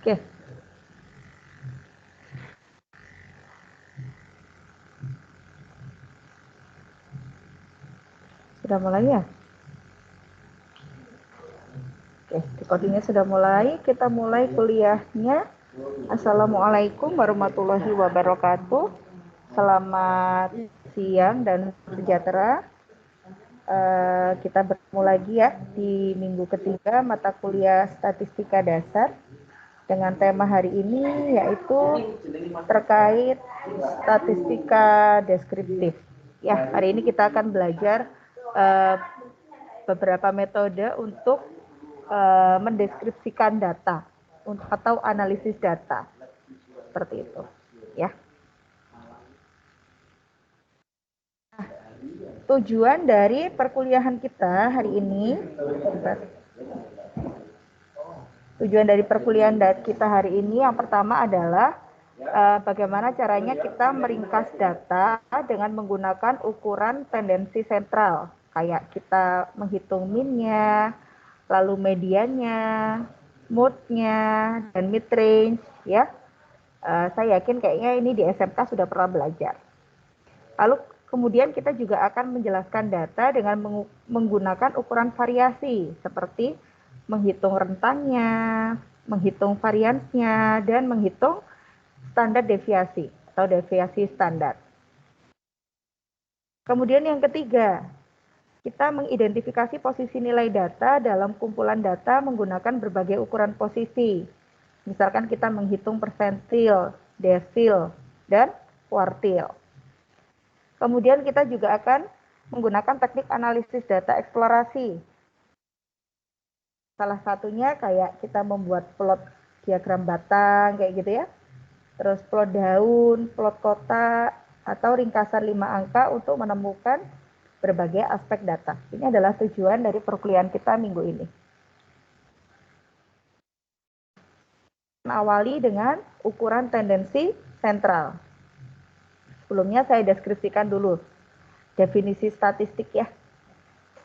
Oke. Sudah mulai ya? Oke, recordingnya sudah mulai. Kita mulai kuliahnya. Assalamualaikum warahmatullahi wabarakatuh. Selamat siang dan sejahtera. Kita bertemu lagi ya di minggu ketiga mata kuliah Statistika Dasar dengan tema hari ini yaitu terkait statistika deskriptif. Ya, hari ini kita akan belajar beberapa metode untuk mendeskripsikan data atau analisis data seperti itu ya. Tujuan dari perkuliahan kita hari ini, yang pertama adalah bagaimana caranya kita meringkas data dengan menggunakan ukuran tendensi sentral, kayak kita menghitung min-nya, lalu mediannya, mode-nya, dan mid-range ya. Saya yakin kayaknya ini di SMK sudah pernah belajar. Lalu kemudian kita juga akan menjelaskan data dengan menggunakan ukuran variasi seperti menghitung rentangnya, menghitung variansnya, dan menghitung standar deviasi atau deviasi standar. Kemudian yang ketiga, kita mengidentifikasi posisi nilai data dalam kumpulan data menggunakan berbagai ukuran posisi. Misalkan kita menghitung persentil, desil, dan kuartil. Kemudian kita juga akan menggunakan teknik analisis data eksplorasi. Salah satunya kayak kita membuat plot diagram batang kayak gitu ya. Terus plot daun, plot kotak, atau ringkasan 5 angka untuk menemukan berbagai aspek data. Ini adalah tujuan dari perkuliahan kita minggu ini. Awali dengan ukuran tendensi sentral. Sebelumnya saya deskripsikan dulu definisi statistik ya.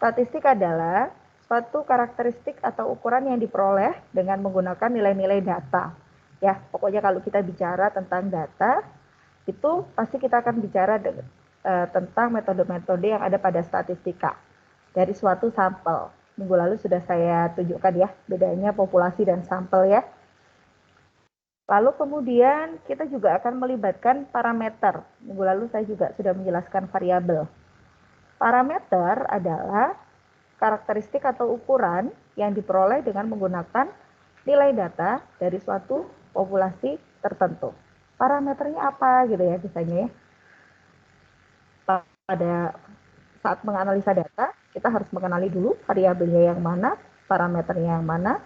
Statistik adalah suatu karakteristik atau ukuran yang diperoleh dengan menggunakan nilai-nilai data. Ya, pokoknya kalau kita bicara tentang data, itu pasti kita akan bicara tentang metode-metode yang ada pada statistika dari suatu sampel. Minggu lalu sudah saya tunjukkan ya, bedanya populasi dan sampel ya. Lalu kemudian kita juga akan melibatkan parameter. Minggu lalu saya juga sudah menjelaskan variabel. Parameter adalah karakteristik atau ukuran yang diperoleh dengan menggunakan nilai data dari suatu populasi tertentu. Parameternya apa gitu ya biasanya ya. Pada saat menganalisa data, kita harus mengenali dulu variabelnya yang mana, parameternya yang mana,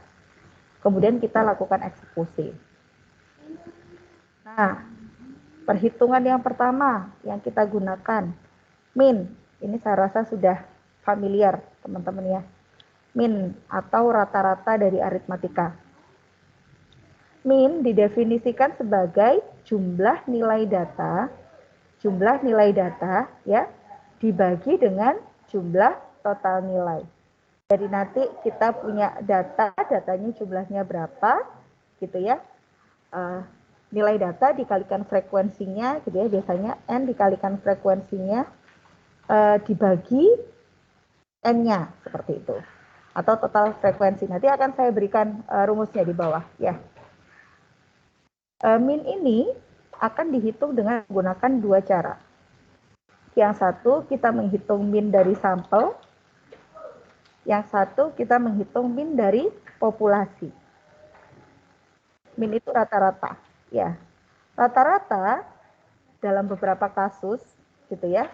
kemudian kita lakukan eksekusi. Nah, perhitungan yang pertama yang kita gunakan, min. Ini saya rasa sudah familiar teman-teman ya. Min atau rata-rata dari aritmatika. Min didefinisikan sebagai jumlah nilai data ya dibagi dengan jumlah total nilai. Jadi nanti kita punya datanya jumlahnya berapa gitu ya. Nilai data dikalikan frekuensinya gitu ya, biasanya N dikalikan frekuensinya dibagi N-nya seperti itu. Atau total frekuensi. Nanti akan saya berikan rumusnya di bawah ya. Min ini akan dihitung dengan menggunakan dua cara. Yang satu kita menghitung min dari sampel, yang satu kita menghitung min dari populasi. Min itu rata-rata, ya. Rata-rata dalam beberapa kasus, gitu ya.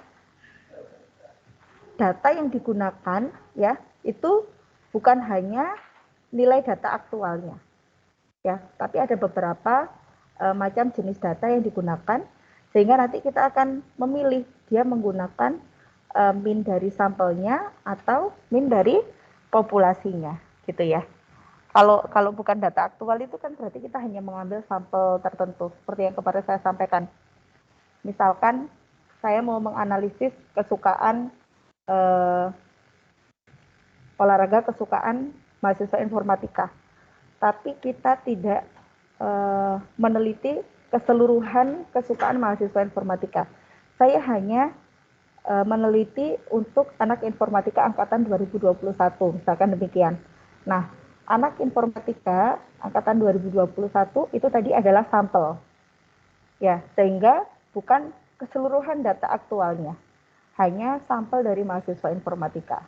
Data yang digunakan, ya, itu bukan hanya nilai data aktualnya, ya, tapi ada beberapa macam jenis data yang digunakan, sehingga nanti kita akan memilih dia menggunakan min dari sampelnya atau min dari populasinya, gitu ya. Kalau bukan data aktual itu kan berarti kita hanya mengambil sampel tertentu, seperti yang kemarin saya sampaikan. Misalkan saya mau menganalisis kesukaan olahraga kesukaan mahasiswa informatika, tapi kita tidak meneliti keseluruhan kesukaan mahasiswa informatika. Saya hanya meneliti untuk anak informatika angkatan 2021, misalkan demikian. Nah, anak informatika angkatan 2021 itu tadi adalah sampel. Ya, sehingga bukan keseluruhan data aktualnya. Hanya sampel dari mahasiswa informatika.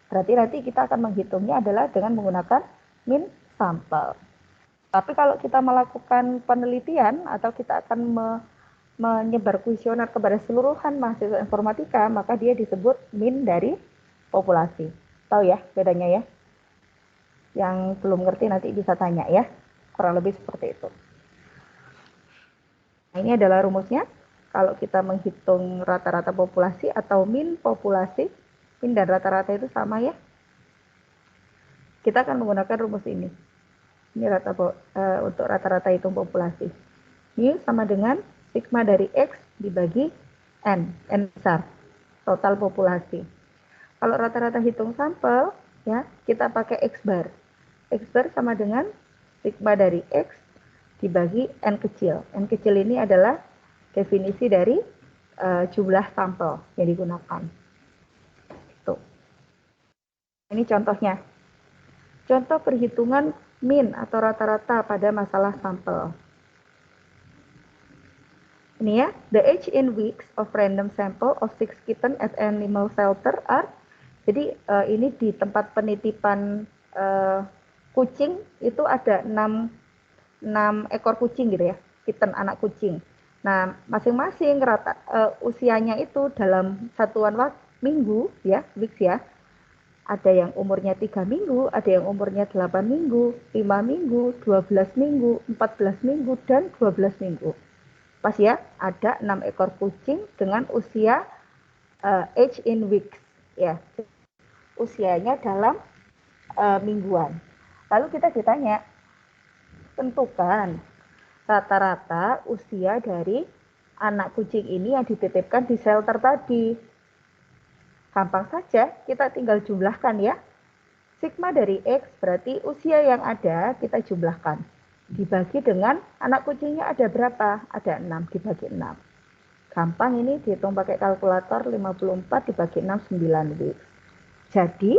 Berarti nanti kita akan menghitungnya adalah dengan menggunakan min sampel. Tapi kalau kita melakukan penelitian atau kita akan menyebar kuesioner kepada seluruhan mahasiswa informatika, maka dia disebut min dari populasi. Tahu ya bedanya ya? Yang belum ngerti nanti bisa tanya ya. Kurang lebih seperti itu. Nah, ini adalah rumusnya. Kalau kita menghitung rata-rata populasi atau min populasi, min dan rata-rata itu sama ya. Kita akan menggunakan rumus ini. Ini untuk rata-rata hitung populasi. Mu sama dengan sigma dari X dibagi N besar, total populasi. Kalau rata-rata hitung sampel, ya kita pakai X bar. X bar sama dengan sigma dari X dibagi N kecil. N kecil ini adalah definisi dari jumlah sampel yang digunakan. Tuh. Ini contohnya. Contoh perhitungan min atau rata-rata pada masalah sampel. Ini ya, the age in weeks of random sample of 6 kitten at animal shelter are. Jadi ini di tempat penitipan kucing itu ada 6 ekor kucing gitu ya, kitten anak kucing. Nah, masing-masing usianya itu dalam satuan minggu ya, weeks ya. Ada yang umurnya 3 minggu, ada yang umurnya 8 minggu, 5 minggu, 12 minggu, 14 minggu, dan 12 minggu. Pas ya, ada 6 ekor kucing dengan usia age in weeks. Ya, usianya dalam mingguan. Lalu kita ditanya, tentukan rata-rata usia dari anak kucing ini yang dititipkan di shelter tadi. Gampang saja, kita tinggal jumlahkan ya. Sigma dari X berarti usia yang ada kita jumlahkan. Dibagi dengan anak kucingnya ada berapa? Ada 6 dibagi 6. Gampang ini dihitung pakai kalkulator, 54 dibagi 6, 9 weeks. Jadi,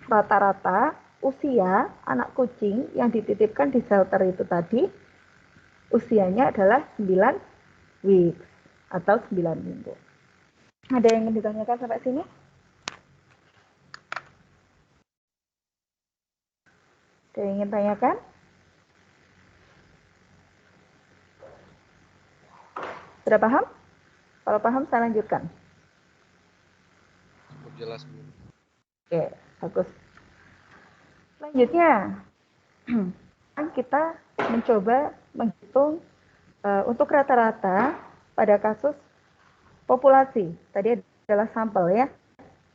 rata-rata usia anak kucing yang dititipkan di shelter itu tadi, usianya adalah 9 weeks atau 9 minggu. Ada yang ingin ditanyakan sampai sini? Ada yang ingin tanyakan? Sudah paham? Kalau paham, saya lanjutkan. Cukup jelas, Bu. Oke, bagus. Selanjutnya, kita mencoba menghitung untuk rata-rata pada kasus populasi. Tadi adalah sampel ya.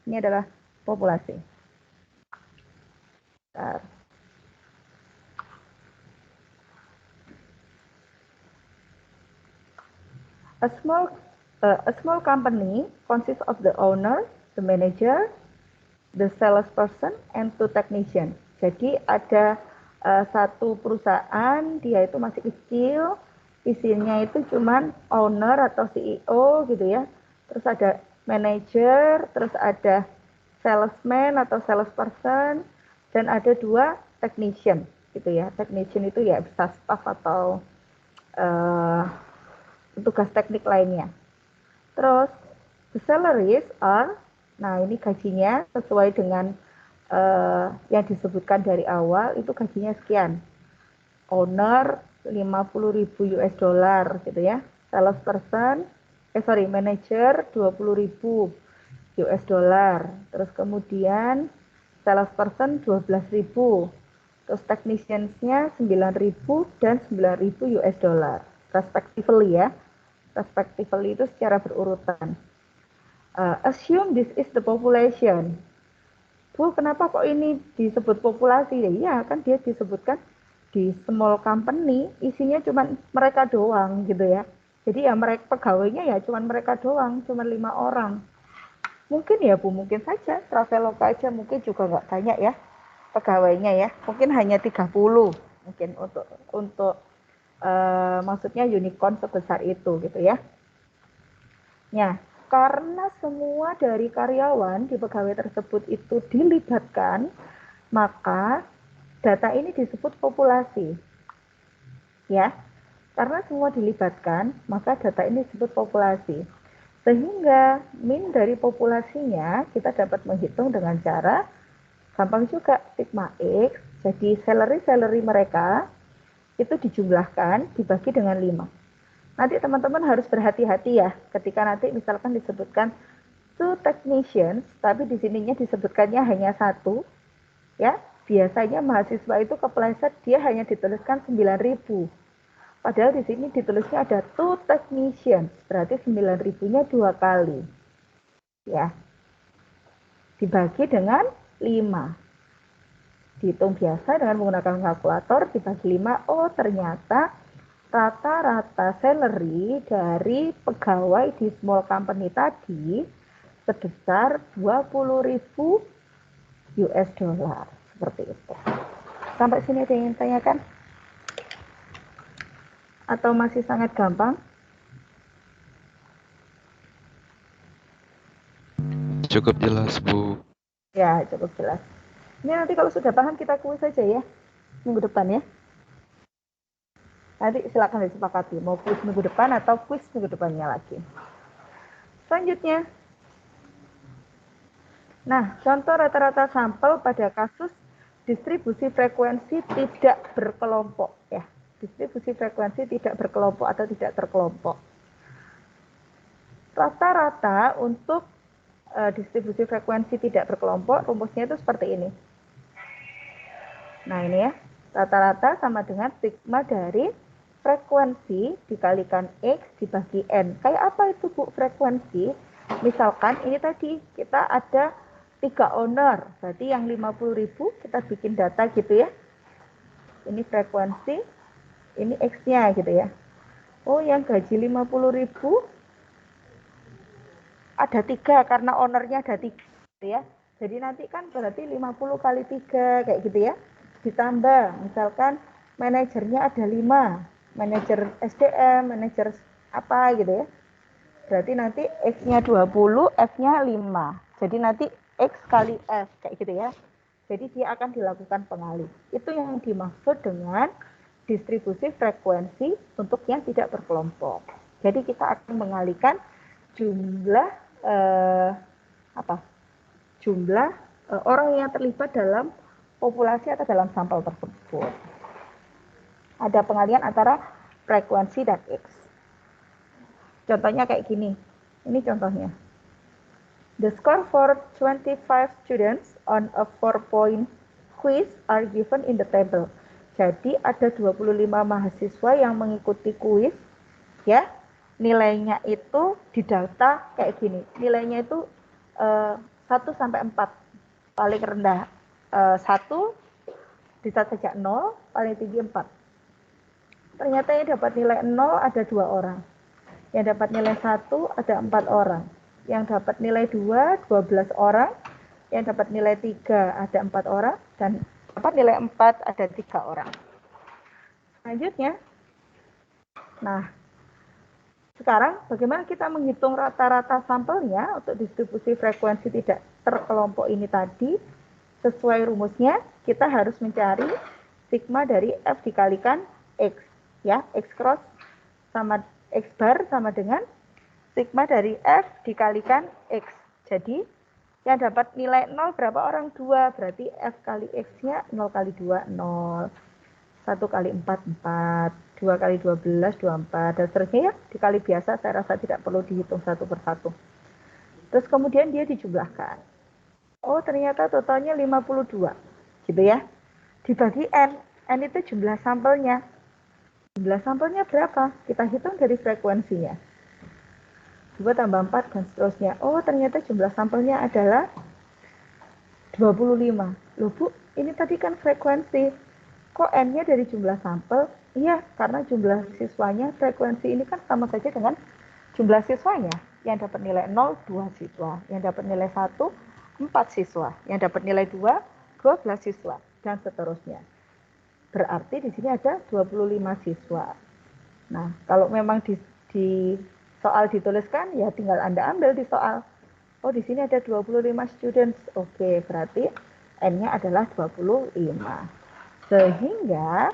Ini adalah populasi. Bentar. A small company consists of the owner, the manager, the salesperson, and 2 technician. Jadi ada satu perusahaan, dia itu masih kecil, isinya itu cuman owner atau CEO gitu ya. Terus ada manager, terus ada salesman atau salesperson, dan ada 2 technician gitu ya. Technician itu ya bisa staff atau tugas teknik lainnya. Terus the salaries are, nah ini gajinya sesuai dengan yang disebutkan dari awal, itu gajinya sekian. Owner 50.000 US dollar gitu ya. Salesperson, manager 20.000 US dollar. Terus kemudian salesperson 12.000. Terus technicians-nya 9.000 dan 9.000 US dollar. Respectively ya. Respectively itu secara berurutan. Assume this is the population. Bu, kenapa kok ini disebut populasi? Ya, kan dia disebutkan di small company, isinya cuma mereka doang gitu ya. Jadi ya mereka pegawainya ya cuma mereka doang, cuma 5 orang. Mungkin ya Bu, mungkin saja Traveloka aja mungkin juga nggak banyak ya pegawainya ya. Mungkin hanya 30 mungkin untuk maksudnya unicorn sebesar itu gitu ya. Ya, karena semua dari karyawan di pegawai tersebut itu dilibatkan, maka data ini disebut populasi. Ya, karena semua dilibatkan, maka data ini disebut populasi. Sehingga min dari populasinya kita dapat menghitung dengan cara gampang juga, sigma X, jadi salary mereka itu dijumlahkan, dibagi dengan 5. Nanti teman-teman harus berhati-hati ya, ketika nanti misalkan disebutkan 2 technicians, tapi di sininya disebutkannya hanya 1, ya, biasanya mahasiswa itu kepleset, dia hanya dituliskan 9.000. Padahal di sini ditulisnya ada 2 technicians, berarti 9.000-nya 2 kali. Ya, dibagi dengan 5. Dihitung biasa dengan menggunakan kalkulator, dibagi 5. Oh, ternyata rata-rata salary dari pegawai di small company tadi sebesar 20.000 US dollar. Seperti itu. Sampai sini ada yang ingin tanyakan? Atau masih sangat gampang? Cukup jelas, Bu. Ya, cukup jelas. Ini nanti kalau sudah paham kita kuis saja ya, minggu depan ya. Nanti silakan disepakati, mau kuis minggu depan atau kuis minggu depannya lagi. Selanjutnya, nah, contoh rata-rata sampel pada kasus distribusi frekuensi tidak berkelompok ya. Distribusi frekuensi tidak berkelompok atau tidak terkelompok. Rata-rata untuk distribusi frekuensi tidak berkelompok, rumusnya itu seperti ini. Nah, ini ya. Rata-rata sama dengan sigma dari frekuensi dikalikan X dibagi N. Kayak apa itu, Bu, frekuensi? Misalkan ini tadi kita ada 3 owner, berarti yang 50.000 kita bikin data gitu ya. Ini frekuensi, ini X-nya gitu ya. Oh, yang gaji 50.000 ada 3 karena ownernya ada 3 gitu ya. Jadi nanti kan berarti 50 kali 3 kayak gitu ya. Ditambah misalkan manajernya ada 5, manajer SDM, manajer apa gitu ya. Berarti nanti X-nya 20, F-nya 5. Jadi nanti X kali F kayak gitu ya. Jadi dia akan dilakukan pengalih. Itu yang dimaksud dengan distribusi frekuensi untuk yang tidak berkelompok. Jadi kita akan mengalihkan jumlah jumlah orang yang terlibat dalam populasi atau dalam sampel tersebut. Ada pengalihan antara frekuensi dan X. Contohnya kayak gini. Ini contohnya. The score for 25 students on a 4-point quiz are given in the table. Jadi ada 25 mahasiswa yang mengikuti kuis, ya. Nilainya itu di data kayak gini. Nilainya itu 1 sampai 4. Paling rendah 1, bisa saja 0, paling tinggi 4. Ternyata yang dapat nilai 0 ada 2 orang. Yang dapat nilai 1 ada 4 orang. Yang dapat nilai 2, 12 orang. Yang dapat nilai 3 ada 4 orang. Dan dapat nilai 4 ada 3 orang. Selanjutnya, nah, sekarang bagaimana kita menghitung rata-rata sampelnya untuk distribusi frekuensi tidak terkelompok ini tadi? Sesuai rumusnya, kita harus mencari sigma dari F dikalikan X. Ya, X cross sama X bar sama dengan sigma dari F dikalikan X. Jadi, yang dapat nilai 0 berapa orang? 2. Berarti F kali X-nya 0 kali 2, 0. 1 kali 4, 4. 2 kali 12, 24. Dan seterusnya ya, dikali biasa saya rasa tidak perlu dihitung satu persatu. Terus kemudian dia dijumlahkan. Oh, ternyata totalnya 52. Gitu ya. Dibagi N. N itu jumlah sampelnya. Jumlah sampelnya berapa? Kita hitung dari frekuensinya. 2 tambah 4 dan seterusnya. Oh, ternyata jumlah sampelnya adalah 25. Loh, Bu, ini tadi kan frekuensi. Kok N-nya dari jumlah sampel? Iya, karena jumlah siswanya, frekuensi ini kan sama saja dengan jumlah siswanya. Yang dapat nilai 0, 2 siswa. Yang dapat nilai 1, 4 siswa. Yang dapat nilai 2, 12 siswa. Dan seterusnya. berarti di sini ada 25 siswa. Nah, kalau memang di soal dituliskan, ya tinggal Anda ambil di soal. Oh, di sini ada 25 students. Oke, berarti N-nya adalah 25. Sehingga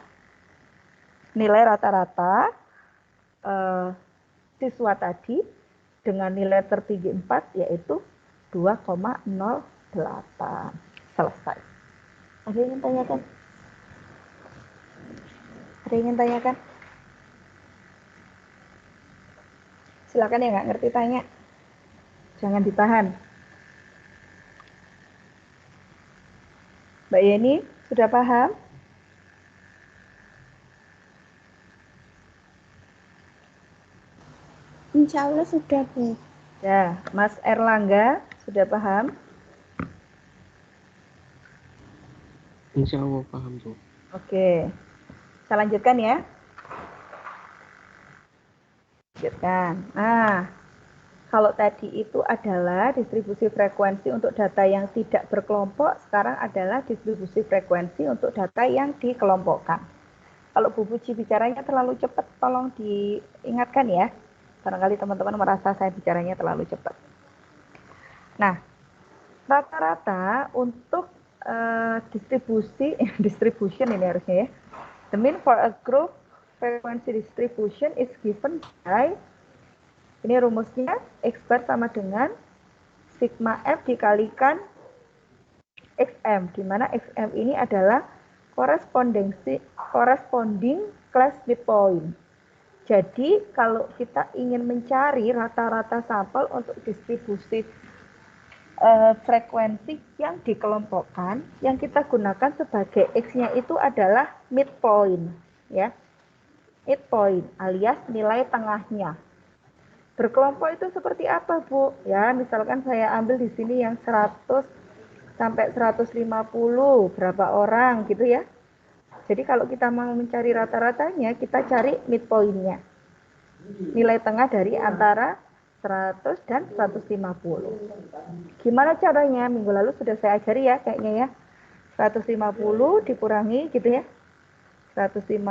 nilai rata-rata siswa tadi dengan nilai tertinggi 4 yaitu 2,08. Selesai. Ada yang ingin tanyakan? Ada yang ingin tanyakan? Silakan ya, nggak ngerti tanya. Jangan ditahan. Mbak Yeni, sudah paham? Insya Allah sudah, Bu. Ya, Mas Erlangga, sudah paham? Insya Allah paham, Bu. Oke, saya lanjutkan ya. Lanjutkan. Nah, kalau tadi itu adalah distribusi frekuensi untuk data yang tidak berkelompok, sekarang adalah distribusi frekuensi untuk data yang dikelompokkan. Kalau Bu Puji bicaranya terlalu cepat, tolong diingatkan ya. Barangkali teman-teman merasa saya bicaranya terlalu cepat. Nah, rata-rata untuk distribution ini harusnya ya. The mean for a group frequency distribution is given by, ini rumusnya, X bar sama dengan sigma F dikalikan XM, di mana XM ini adalah corresponding class midpoint. Jadi kalau kita ingin mencari rata-rata sampel untuk distribusi frekuensi yang dikelompokkan, yang kita gunakan sebagai X-nya itu adalah midpoint, ya. Midpoint alias nilai tengahnya. Berkelompok itu seperti apa, Bu? Ya, misalkan saya ambil di sini yang 100 sampai 150, berapa orang gitu ya. Jadi kalau kita mau mencari rata-ratanya, kita cari midpoint-nya. Nilai tengah dari antara 100 dan 150. Gimana caranya? Minggu lalu sudah saya ajari ya kayaknya ya. 150 dikurangi gitu ya. 150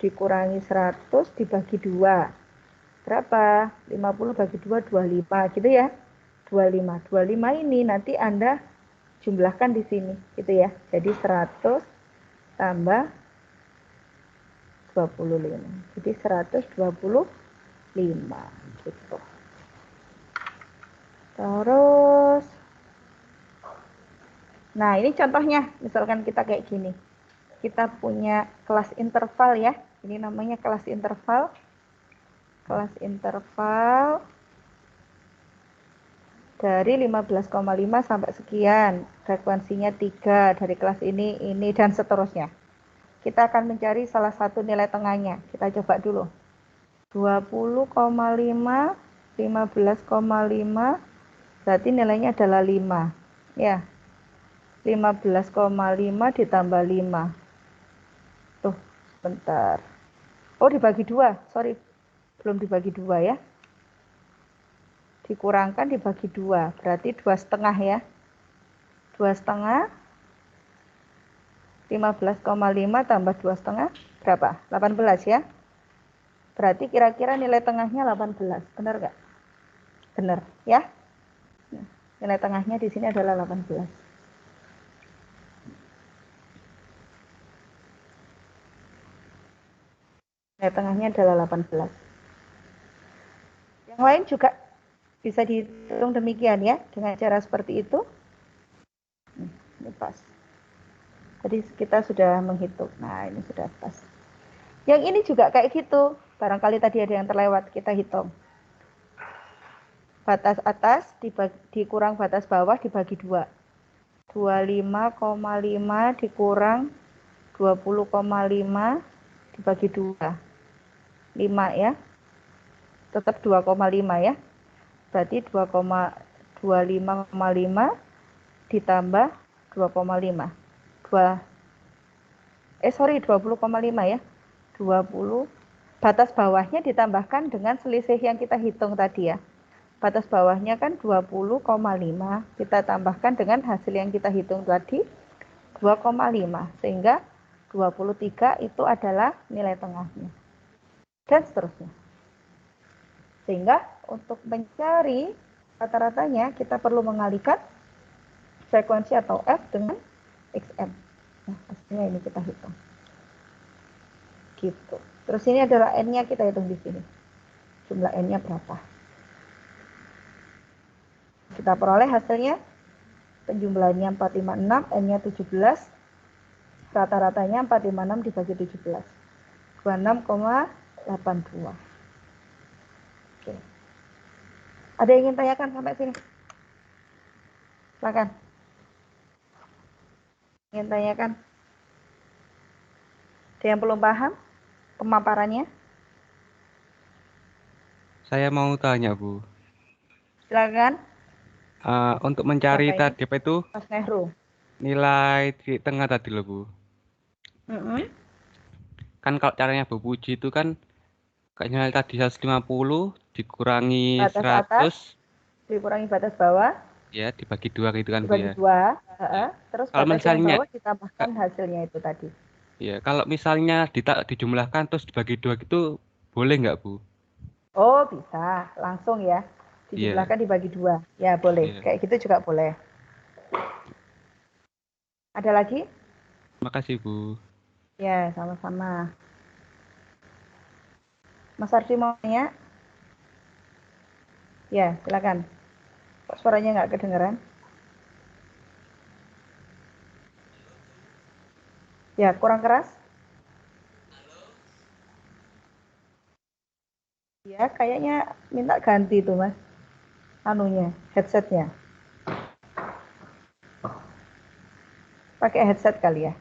dikurangi 100 dibagi 2. Berapa? 50 bagi 2, 25 gitu ya. 25. 25 ini nanti Anda jumlahkan di sini gitu ya. Jadi 100 tambah 25. Jadi 125 gitu. Terus, nah ini contohnya, misalkan kita kayak gini. Kita punya kelas interval ya. Ini namanya kelas interval. Kelas interval dari 15,5 sampai sekian. Frekuensinya 3 dari kelas ini, dan seterusnya. Kita akan mencari salah satu nilai tengahnya. Kita coba dulu. 20,5, 15,5, berarti nilainya adalah 5. Ya, 15,5 ditambah 5. Tuh, sebentar. Oh, dibagi 2. Sorry, belum dibagi 2 ya. Dikurangkan dibagi 2. Berarti 2,5 ya. 2,5. 15,5 tambah 2,5 berapa? 18 ya. Berarti kira-kira nilai tengahnya 18. Benar nggak? Benar ya. Nah, nilai tengahnya di sini adalah 18. Nilai tengahnya adalah 18. Yang lain juga bisa dihitung demikian ya, dengan cara seperti itu. Ini pas. Tadi kita sudah menghitung. Nah, ini sudah pas. Yang ini juga kayak gitu. Barangkali tadi ada yang terlewat, kita hitung. Batas atas dikurang batas bawah dibagi 2. 25,5 dikurang 20,5 dibagi 2. 5 ya. Tetap 2,5 ya. Berarti 25,5 ditambah 2,5. 20,5 ya. 20. Batas bawahnya ditambahkan dengan selisih yang kita hitung tadi ya. Batas bawahnya kan 20,5. Kita tambahkan dengan hasil yang kita hitung tadi 2,5. Sehingga 23 itu adalah nilai tengahnya. Dan seterusnya. Sehingga untuk mencari rata-ratanya kita perlu mengalihkan frekuensi atau F dengan XM. Nah, pastinya ini kita hitung. Gitu. Terus ini adalah N-nya kita hitung di sini. Jumlah N-nya berapa? Kita peroleh hasilnya. Penjumlahannya 456, N-nya 17. Rata-ratanya 456 dibagi 17. 26,82. Oke. Ada yang ingin tanyakan sampai sini? Silakan. Ingin tanyakan? Ada yang belum paham pemaparannya? Saya mau tanya, Bu. Silakan. Untuk mencari Siapa ini? tadi apa itu Mas Nehru. nilai di tengah tadi loh, Bu. Kan kalau caranya Bu Puji itu kan kayak nilai tadi 150 dikurangi Batas atas 100 dikurangi batas bawah ya dibagi 2 gitu kan, Bu dibagi ya. dua. Ya. Terus Kalau batas yang misalnya bawah ditambahkan hasilnya itu tadi. ya, kalau misalnya dijumlahkan terus dibagi 2 gitu boleh nggak, Bu? Oh, bisa langsung ya. Iya, Dijumlahkan dibagi dua. Ya, boleh. iya. Kayak gitu juga boleh. Ada lagi? Makasih, Bu. Ya, sama-sama. Mas Ardi mau tanya? Ya, silakan. Kok suaranya nggak kedengeran? Ya, kurang keras? Ya, kayaknya minta ganti tuh, Mas. Anunya, headsetnya. Pakai headset kali ya.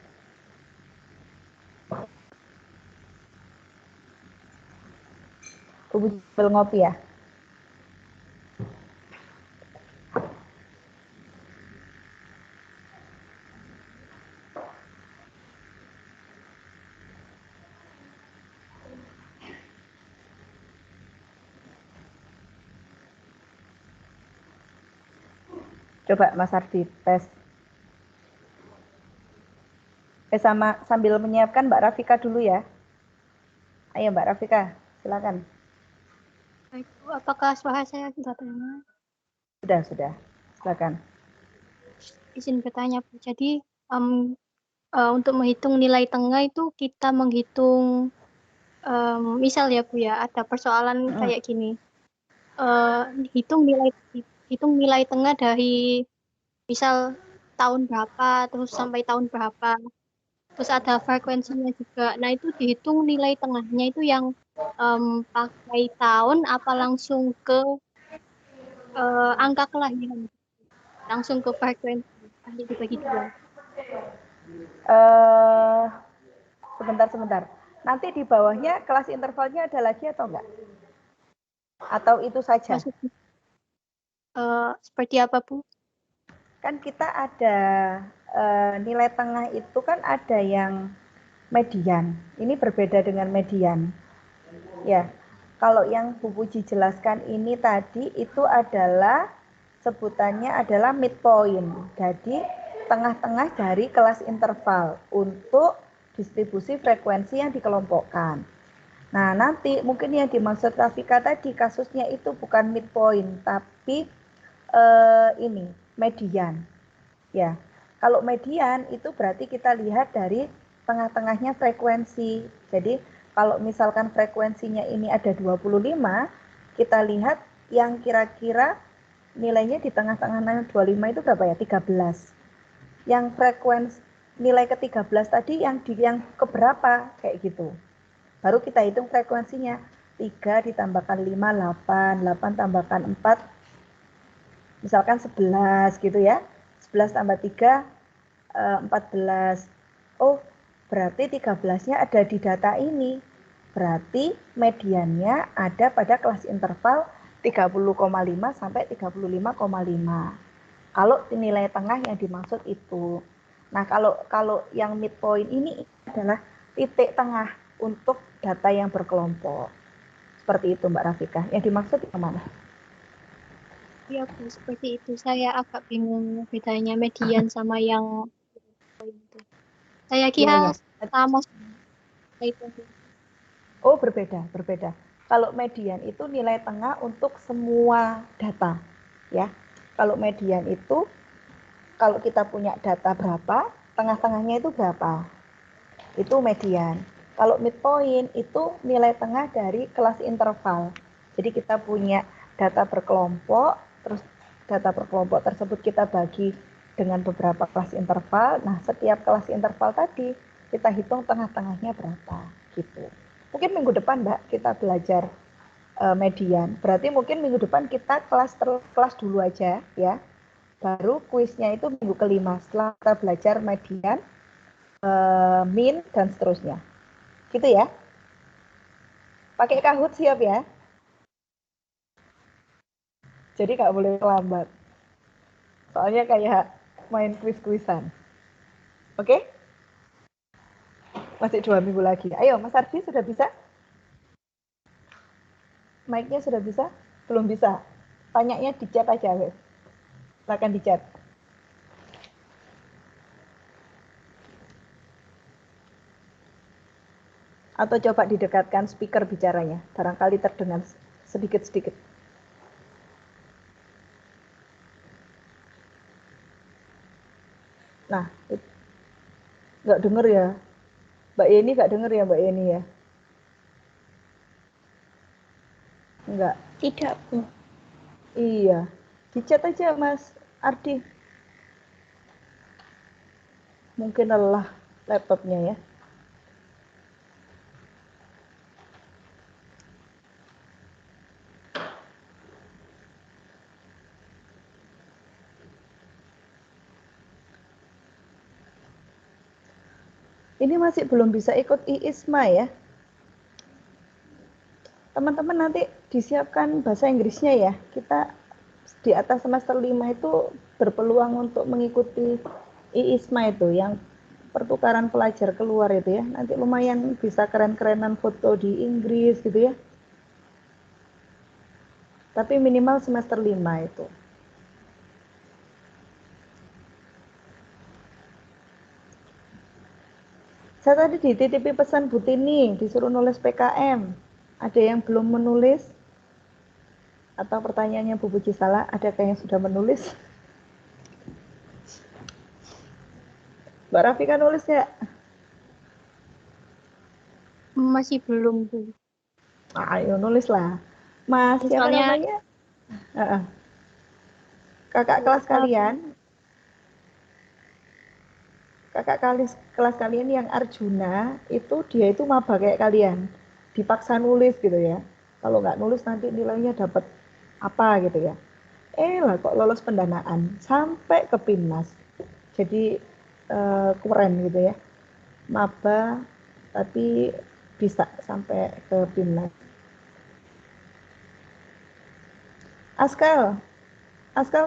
Sambil ngopi ya. Coba Mas Ardi tes. Sama sambil menyiapkan Mbak Rafika dulu ya. Ayo Mbak Rafika, silakan. Baik, Bu, apakah suara saya sudah terdengar? Sudah. Silakan. Izin bertanya, Bu. Jadi, untuk menghitung nilai tengah itu kita menghitung, misal ya, Bu ya, ada persoalan kayak gini. Hitung nilai tengah dari misal tahun berapa, terus sampai tahun berapa. Terus ada frekuensinya juga. Nah, itu dihitung nilai tengahnya itu yang pakai tahun apa langsung ke angka kelahiran, langsung ke frekuensi, nanti dibagi dua. Eh, sebentar. Nanti di bawahnya kelas intervalnya ada lagi atau enggak? Atau itu saja? Maksudnya seperti apa, Bu? Kan kita ada nilai tengah itu kan ada yang median. Ini berbeda dengan median. Ya, kalau yang Bu Puji jelaskan ini tadi itu adalah sebutannya adalah midpoint. Jadi tengah-tengah dari kelas interval untuk distribusi frekuensi yang dikelompokkan. Nah, nanti mungkin yang dimaksud Rafika tadi kasusnya itu bukan midpoint, tapi ini median. Ya, kalau median itu berarti kita lihat dari tengah-tengahnya frekuensi. Jadi kalau misalkan frekuensinya ini ada 25, kita lihat yang kira-kira nilainya di tengah-tengah 25 itu berapa ya? 13. Yang frekuensi nilai ke-13 tadi yang keberapa kayak gitu. Baru kita hitung frekuensinya. 3 ditambahkan 5, 8. 8 tambahkan 4, misalkan 11 gitu ya. 11 tambah 3, 14. Oh, berarti 13-nya ada di data ini. Berarti mediannya ada pada kelas interval 30,5 sampai 35,5. Kalau nilai tengah yang dimaksud itu. Nah, kalau yang midpoint ini adalah titik tengah untuk data yang berkelompok. Seperti itu Mbak Rafika. Yang dimaksud yang mana? Iya, Bu, seperti itu. Saya agak bingung bedanya median sama yang poin itu. Saya kira Gimana? sama itu. Oh, berbeda, berbeda. Kalau median itu nilai tengah untuk semua data, ya. Kalau median itu, kalau kita punya data berapa, tengah-tengahnya itu berapa. Itu median. Kalau midpoint itu nilai tengah dari kelas interval. Jadi kita punya data berkelompok, terus data berkelompok tersebut kita bagi dengan beberapa kelas interval. Nah, setiap kelas interval tadi kita hitung tengah-tengahnya berapa, gitu. Mungkin minggu depan, Mbak, kita belajar median. Berarti mungkin minggu depan kita kelas dulu aja, ya. Baru kuisnya itu minggu kelima. Setelah kita belajar median, min, dan seterusnya. Gitu ya. Pakai Kahoot siap ya. Jadi nggak boleh terlambat. Soalnya kayak main kuis-kuisan. Oke? Masih 2 minggu lagi. Ayo, Mas Ardi sudah bisa? Mic-nya sudah bisa? Belum bisa? Tanyanya di chat aja, wes. Silakan di chat. Atau coba didekatkan speaker bicaranya. Barangkali terdengar sedikit-sedikit. Nah, nggak denger ya. Mbak Yeni nggak denger ya, Mbak Yeni ya? Enggak. Tidak, Bu. Iya. Di chat aja, Mas Ardi. Mungkin lelah laptopnya ya. Ini masih belum bisa ikut IISMA ya. Teman-teman nanti disiapkan bahasa Inggrisnya ya. Kita di atas semester 5 itu berpeluang untuk mengikuti IISMA itu yang pertukaran pelajar keluar itu ya. Nanti lumayan bisa keren-kerenan foto di Inggris gitu ya. Tapi minimal semester 5 itu. Saya tadi dititipi pesan Bu Tini, disuruh nulis PKM. Ada yang belum menulis? Atau pertanyaannya Bu Puji salah, adakah yang sudah menulis? Mbak Rafika nulis ya? Masih belum, Bu. Ayo nulis lah. Mas, siapa Soalnya namanya? Kakak kelas kalian, kelas kalian yang Arjuna, itu dia itu maba kayak kalian. Dipaksa nulis gitu ya. Kalau nggak nulis nanti nilainya dapat apa gitu ya. Lah kok lolos pendanaan sampai ke Pinmas. Jadi keren gitu ya. Maba tapi bisa sampai ke Pinmas. Askal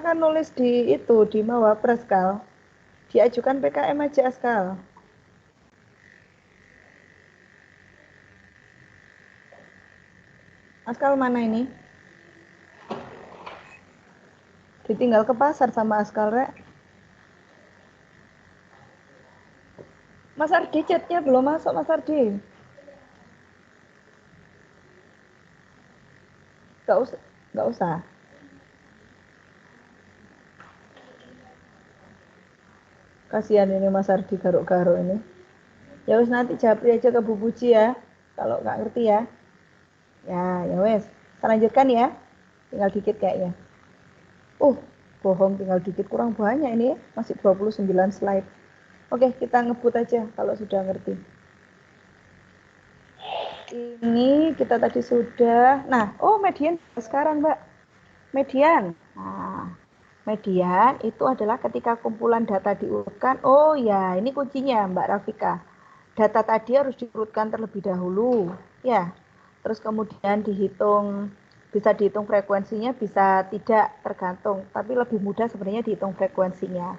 kan nulis di itu, di Mawapres Kal. Diajukan PKM aja Askal. Askal mana ini? Ditinggal ke pasar sama Askal, Rek. Mas Ardi chatnya belum masuk, Mas Ardi. Gak usah. Kasihan ini Mas Ardi garuk-garuk ini. Ya wes nanti japri aja ke Bu Puji ya. Kalau nggak ngerti ya. Ya wes. Kita lanjutkan ya. Tinggal dikit kayaknya. Bohong tinggal dikit, kurang banyak ini ya. Masih 29 slide. Oke, kita ngebut aja kalau sudah ngerti. Ini kita tadi sudah. Nah, median sekarang, Mbak. Median. Nah, median itu adalah ketika kumpulan data diurutkan. Oh ya, ini kuncinya Mbak Rafika. Data tadi harus diurutkan terlebih dahulu, ya. Terus kemudian bisa dihitung frekuensinya, bisa tidak, tergantung. Tapi lebih mudah sebenarnya dihitung frekuensinya.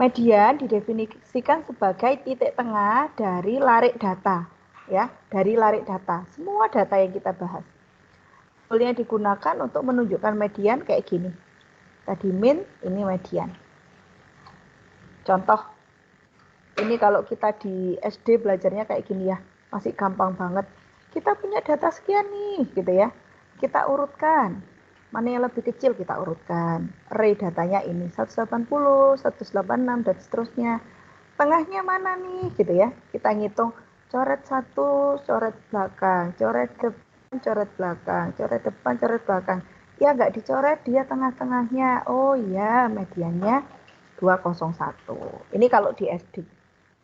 Median didefinisikan sebagai titik tengah dari larik data, ya, dari larik data. Semua data yang kita bahas. Toolnya digunakan untuk menunjukkan median kayak gini. Tadi min, ini median. Contoh, Ini kalau kita di SD belajarnya kayak gini ya, masih gampang banget. Kita punya data sekian nih, gitu ya. Kita urutkan. Mana yang lebih kecil kita urutkan. Array datanya ini 180, 186 dan seterusnya. Tengahnya mana nih, gitu ya. Kita ngitung coret satu, coret belakang, coret depan, coret belakang, coret depan, coret belakang. Ya nggak dicoret, dia tengah-tengahnya. Oh iya, mediannya 201. Ini kalau di SD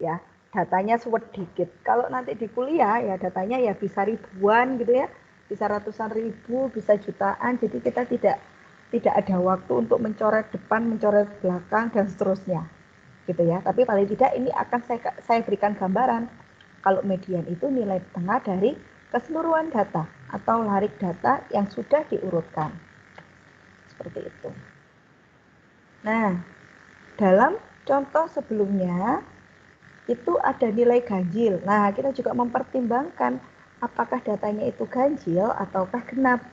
ya, datanya suwet dikit. Kalau nanti di kuliah ya datanya ya bisa ribuan gitu ya, bisa ratusan ribu, bisa jutaan. Jadi kita tidak ada waktu untuk mencoret depan, mencoret belakang dan seterusnya. Gitu ya. Tapi paling tidak ini akan saya berikan gambaran kalau median itu nilai tengah dari keseluruhan data atau larik data yang sudah diurutkan. Seperti itu. Nah, dalam contoh sebelumnya itu ada nilai ganjil. Nah, kita juga mempertimbangkan apakah datanya itu ganjil ataukah genap.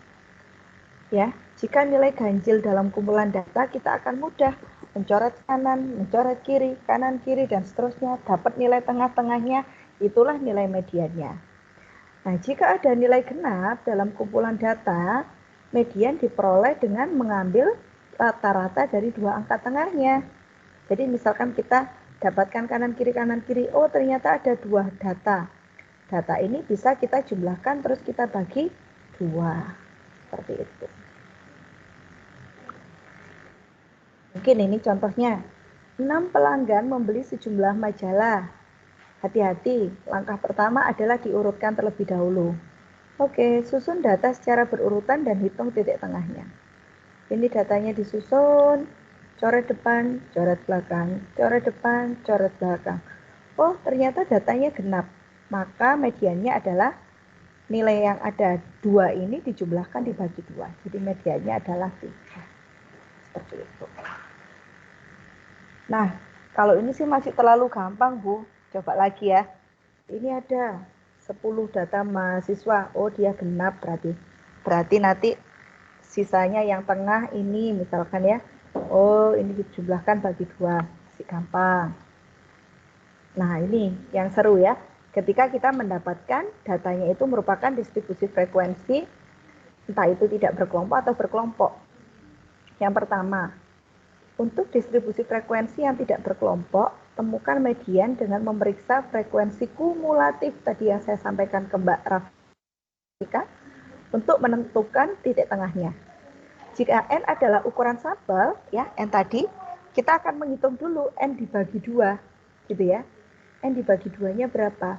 Ya, jika nilai ganjil dalam kumpulan data, kita akan mudah mencoret kanan, mencoret kiri, kanan, kiri, dan seterusnya. Dapat nilai tengah-tengahnya, itulah nilai mediannya. Nah, jika ada nilai genap dalam kumpulan data, median diperoleh dengan mengambil rata-rata dari dua angka tengahnya. Jadi misalkan kita dapatkan kanan kiri, oh ternyata ada dua data. Data ini bisa kita jumlahkan terus kita bagi dua. Seperti itu. Mungkin ini contohnya. 6 pelanggan membeli sejumlah majalah. Hati-hati, langkah pertama adalah diurutkan terlebih dahulu. Oke, susun data secara berurutan dan hitung titik tengahnya. Ini datanya disusun, coret depan, coret belakang, coret depan, coret belakang. Oh, ternyata datanya genap. Maka mediannya adalah nilai yang ada 2 ini dijumlahkan dibagi 2. Jadi mediannya adalah 3. Seperti itu. Nah, kalau ini sih masih terlalu gampang, Bu. Coba lagi ya. Ini ada 10 data mahasiswa. Oh, dia genap berarti. Berarti nanti sisanya yang tengah ini misalkan ya. Oh, ini dijumlahkan bagi 2. Masih gampang. Nah, ini yang seru ya. Ketika kita mendapatkan datanya itu merupakan distribusi frekuensi, entah itu tidak berkelompok atau berkelompok. Yang pertama, untuk distribusi frekuensi yang tidak berkelompok, temukan median dengan memeriksa frekuensi kumulatif tadi yang saya sampaikan ke Mbak Rafika untuk menentukan titik tengahnya. Jika N adalah ukuran sampel, ya N tadi, kita akan menghitung dulu N dibagi 2, gitu ya. N dibagi 2-nya berapa?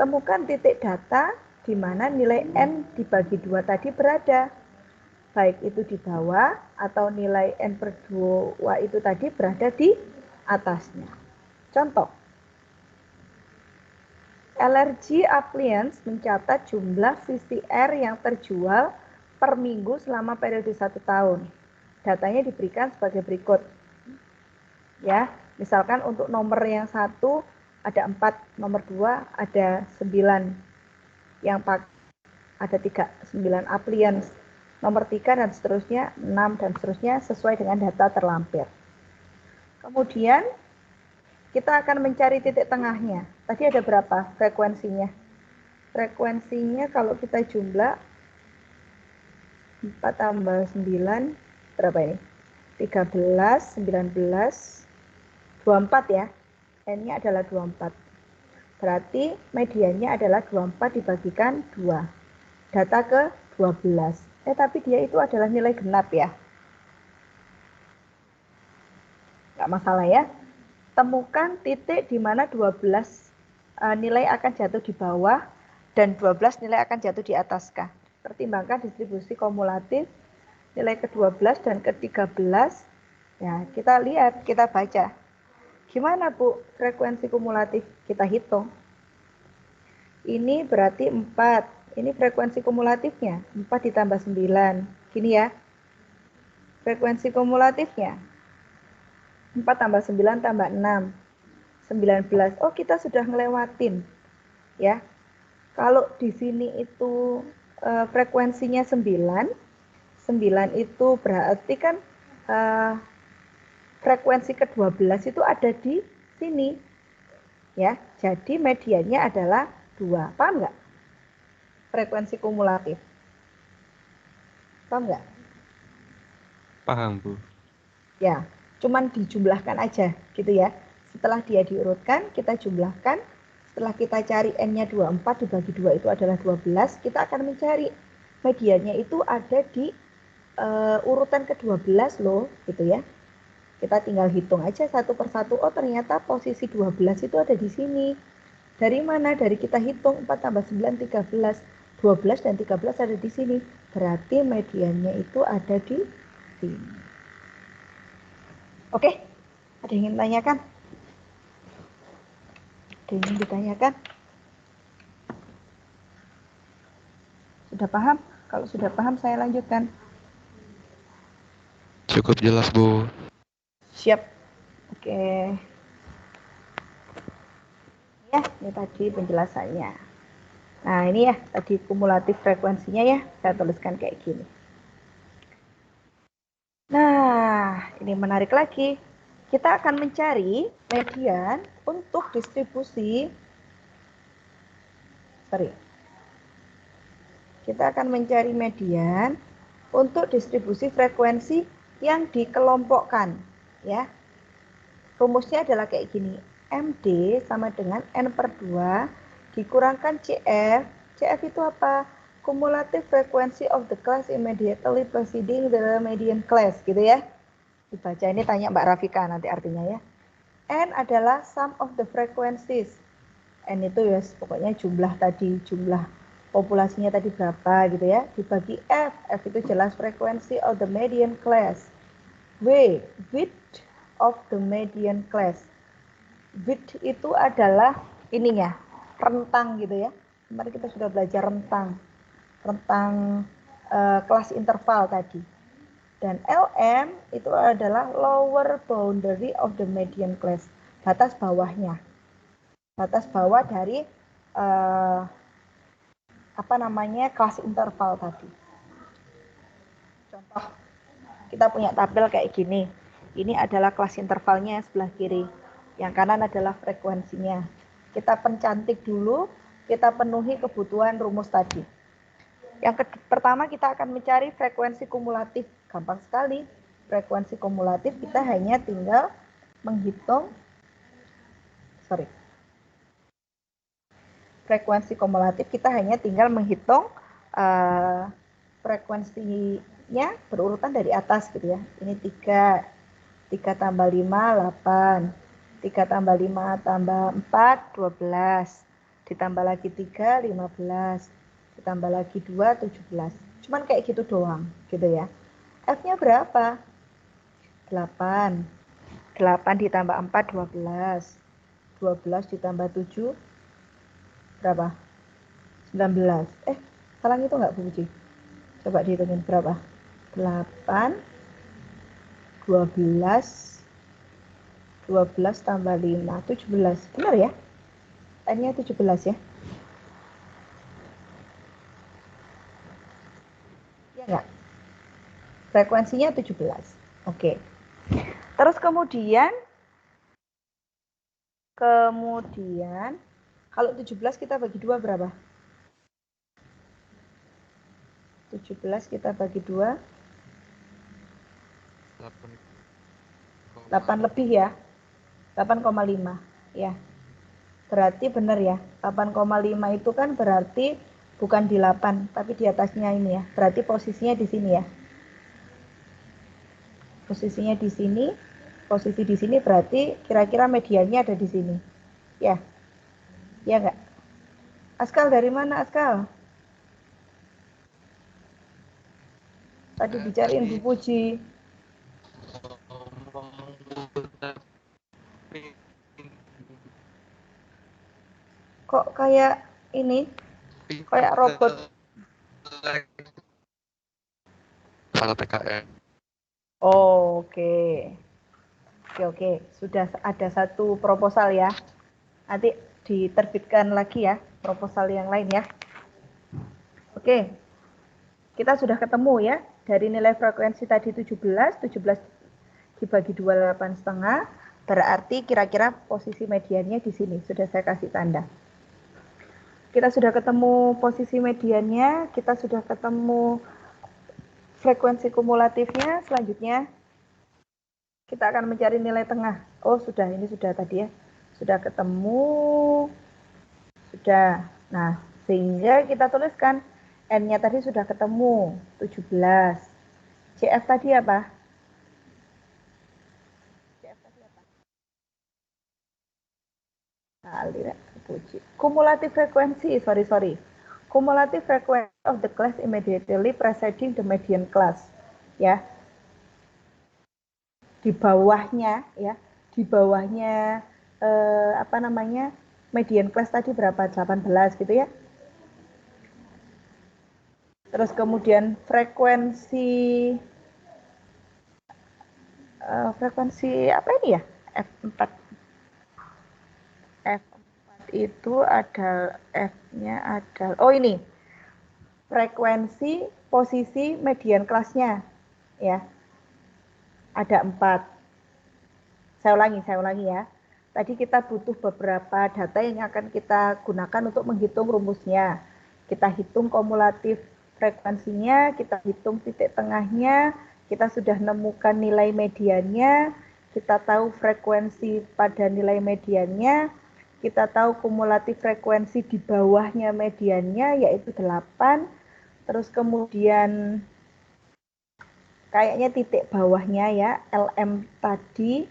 Temukan titik data di mana nilai N dibagi 2 tadi berada. Baik itu di bawah atau nilai N per 2 itu tadi berada di atasnya. Contoh, LRG Appliance mencatat jumlah VCR yang terjual per minggu selama periode 1 tahun. Datanya diberikan sebagai berikut. Ya, misalkan untuk nomor yang 1 ada 4, nomor 2 ada 9. Yang ada 3, 9 appliance. Nomor 3 dan seterusnya, 6 dan seterusnya sesuai dengan data terlampir. Kemudian kita akan mencari titik tengahnya. Tadi ada berapa frekuensinya? Frekuensinya kalau kita jumlah 4 tambah 9 berapa ini? 13, 19, 24 ya. N-nya adalah 24. Berarti mediannya adalah 24 dibagikan 2. Data ke 12. Tapi dia itu adalah nilai genap ya. Nggak masalah ya. Temukan titik di mana 12 nilai akan jatuh di bawah dan 12 nilai akan jatuh di atas kah. Pertimbangkan distribusi kumulatif nilai ke-12 dan ke-13. Ya, kita lihat, kita baca. Gimana Bu frekuensi kumulatif? Kita hitung. Ini berarti 4. Ini frekuensi kumulatifnya, 4 ditambah 9. Gini ya, frekuensi kumulatifnya, 4 tambah 9 tambah 6, 19. Oh, kita sudah ngelewatin. Ya, kalau di sini itu frekuensinya 9, 9 itu berarti kan frekuensi ke-12 itu ada di sini. Ya, jadi mediannya adalah 2. Paham nggak? Frekuensi kumulatif. Paham nggak? Paham, Bu. Ya, cuman dijumlahkan aja gitu ya. Setelah dia diurutkan, kita jumlahkan. Setelah kita cari N-nya 24 dibagi 2 itu adalah 12, kita akan mencari mediannya itu ada di urutan ke-12 loh, gitu ya. Kita tinggal hitung aja satu persatu. Oh, ternyata posisi 12 itu ada di sini. Dari mana? Dari kita hitung 4 tambah 9, 13. 12 dan 13 ada di sini. Berarti mediannya itu ada di sini. Oke, ada yang ingin tanyakan? Ada yang ingin ditanyakan? Sudah paham? Kalau sudah paham, saya lanjutkan. Cukup jelas, Bu. Siap. Oke. Ya, ini tadi penjelasannya. Nah, ini ya, tadi kumulatif frekuensinya ya, saya tuliskan kayak gini. Nah, ini menarik lagi. Kita akan mencari median untuk distribusi. Kita akan mencari median untuk distribusi frekuensi yang dikelompokkan. Ya, rumusnya adalah kayak gini. MD sama dengan N/2 dikurangkan CF. CF itu apa? Cumulative frequency of the class immediately preceding the median class, gitu ya. Dibaca ini tanya Mbak Rafika nanti artinya ya. N adalah sum of the frequencies. N itu ya pokoknya jumlah tadi, jumlah populasinya tadi berapa gitu ya. Dibagi F. F itu jelas frekuensi of the median class. W, width of the median class. Width itu adalah ininya, rentang gitu ya. Kemarin kita sudah belajar rentang kelas interval tadi. Dan LM itu adalah lower boundary of the median class, batas bawahnya. Batas bawah dari kelas interval tadi. Contoh, kita punya tabel kayak gini. Ini adalah kelas intervalnya sebelah kiri. Yang kanan adalah frekuensinya. Kita pencantik dulu, kita penuhi kebutuhan rumus tadi. Yang pertama kita akan mencari frekuensi kumulatif. Gampang sekali. Frekuensi kumulatif kita hanya tinggal menghitung. Frekuensi kumulatif kita hanya tinggal menghitung frekuensinya berurutan dari atas gitu ya. Ini 3 tambah 5, 8. 3 tambah 5 tambah 4, 12. Ditambah lagi 3, 15. Ditambah lagi 2, 17. Cuman kayak gitu doang, gitu ya. F-nya berapa? 8. 8 ditambah 4, 12. 12 ditambah 7, berapa? 19. Salah itu enggak, Bu Puji? Coba dihitungin berapa? 8, 12 tambah 5, 17. Benar ya? N-nya 17 ya? Iya enggak? Frekuensinya 17. Oke. Terus kemudian kalau 17 kita bagi 2 berapa? 17 kita bagi 2. 8 lebih ya. 8,5 ya. Berarti benar ya. 8,5 itu kan berarti bukan di 8, tapi di atasnya ini ya. Berarti posisinya di sini ya. Posisinya di sini. Posisi di sini berarti kira-kira mediannya ada di sini. Ya. Ya enggak? Askal dari mana, Askal? Tadi bicarain Bu Puji. Kok kayak ini? Kayak robot. Kalau PKN. Oh, oke. Oke. Sudah ada satu proposal ya. Nanti diterbitkan lagi ya proposal yang lain ya. Oke. Kita sudah ketemu ya. Dari nilai frekuensi tadi 17 dibagi 2, 8,5. Berarti kira-kira posisi mediannya di sini, sudah saya kasih tanda. Kita sudah ketemu posisi mediannya, kita sudah ketemu frekuensi kumulatifnya, selanjutnya kita akan mencari nilai tengah. Oh sudah, ini sudah tadi ya. Sudah ketemu, sudah. Nah, sehingga kita tuliskan N-nya tadi sudah ketemu, 17. CF tadi apa? CF tadi apa? Aliran puji. Kumulatif frekuensi, sorry. Cumulative frequency of the class immediately preceding the median class. Ya. Di bawahnya ya, di bawahnya median class tadi berapa? 18 gitu ya. Terus kemudian frekuensi apa ini ya? F4 itu ada F-nya ada. Oh ini. Frekuensi posisi median kelasnya ya. Ada 4. Saya ulangi ya. Tadi kita butuh beberapa data yang akan kita gunakan untuk menghitung rumusnya. Kita hitung kumulatif frekuensinya, kita hitung titik tengahnya, kita sudah nemukan nilai mediannya, kita tahu frekuensi pada nilai mediannya, kita tahu kumulatif frekuensi di bawahnya mediannya yaitu 8, terus kemudian kayaknya titik bawahnya ya, LM tadi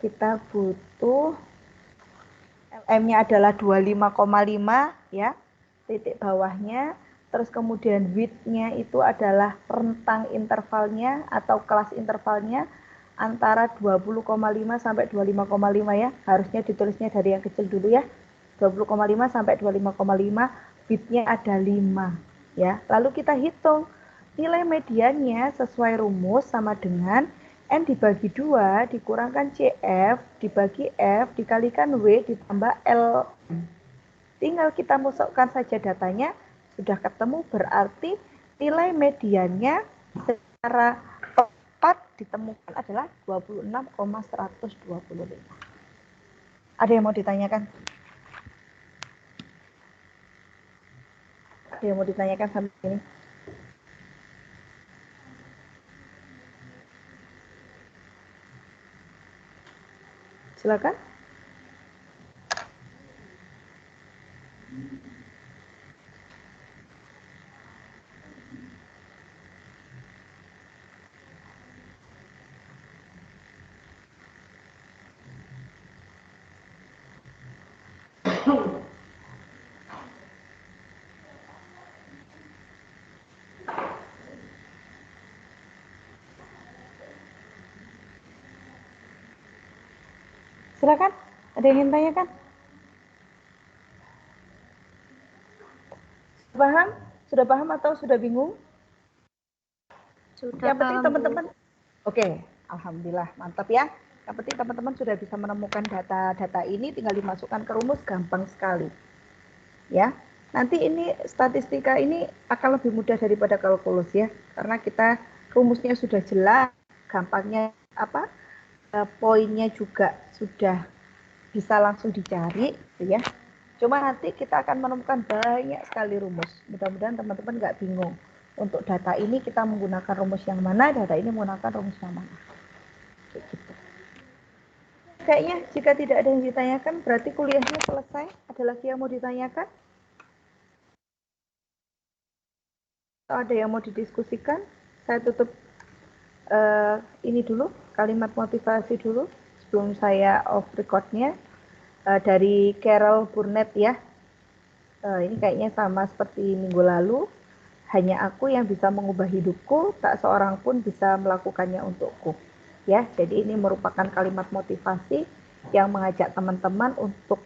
kita butuh LM-nya adalah 25,5 ya, titik bawahnya. Terus kemudian width-nya itu adalah rentang intervalnya atau kelas intervalnya antara 20,5 sampai 25,5 ya. Harusnya ditulisnya dari yang kecil dulu ya. 20,5 sampai 25,5, width-nya ada 5 ya. Lalu kita hitung nilai mediannya sesuai rumus sama dengan N dibagi 2 dikurangkan CF dibagi F dikalikan W ditambah L. Tinggal kita masukkan saja datanya, sudah ketemu berarti nilai mediannya secara tepat ditemukan adalah 26,125. Ada yang mau ditanyakan? Ada yang mau ditanyakan sampai ini? Silakan. Silakan. Ada yang ingin tanyakan? Paham? Sudah paham atau sudah bingung? Sudah Yang penting paham, Bu. teman-teman. Oke, alhamdulillah, mantap ya. Yang penting teman-teman sudah bisa menemukan data-data ini, tinggal dimasukkan ke rumus, gampang sekali. Ya, nanti ini statistika ini akan lebih mudah daripada kalkulus ya, karena kita rumusnya sudah jelas, gampangnya apa? Poinnya juga sudah bisa langsung dicari, gitu ya. Cuma nanti kita akan menemukan banyak sekali rumus. Mudah-mudahan teman-teman nggak bingung. Untuk data ini kita menggunakan rumus yang mana, data ini menggunakan rumus yang mana. Kayak gitu. Kayaknya jika tidak ada yang ditanyakan, berarti kuliahnya selesai. Ada lagi yang mau ditanyakan? Atau ada yang mau didiskusikan? Saya tutup ini dulu, kalimat motivasi dulu, sebelum saya off recordnya. Dari Carol Burnett ya. Ini kayaknya sama seperti minggu lalu. Hanya aku yang bisa mengubah hidupku, tak seorang pun bisa melakukannya untukku. Ya, jadi ini merupakan kalimat motivasi yang mengajak teman-teman untuk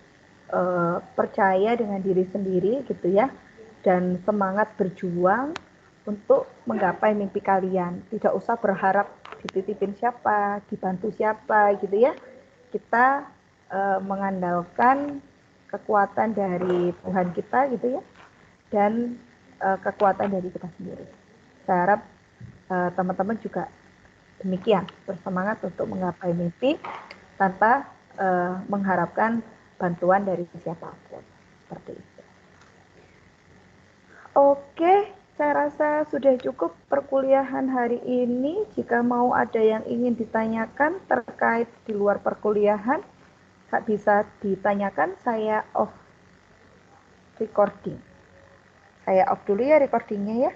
percaya dengan diri sendiri gitu ya, dan semangat berjuang untuk menggapai mimpi kalian. Tidak usah berharap dititipin siapa, dibantu siapa gitu ya. Kita mengandalkan kekuatan dari Tuhan kita gitu ya, dan kekuatan dari kita sendiri. Saya harap teman-teman juga demikian, bersemangat untuk menggapai mimpi tanpa mengharapkan bantuan dari siapapun. Seperti itu. Oke, saya rasa sudah cukup perkuliahan hari ini. Jika mau ada yang ingin ditanyakan terkait di luar perkuliahan, bisa ditanyakan. Saya off recording. Saya off dulu ya recordingnya ya.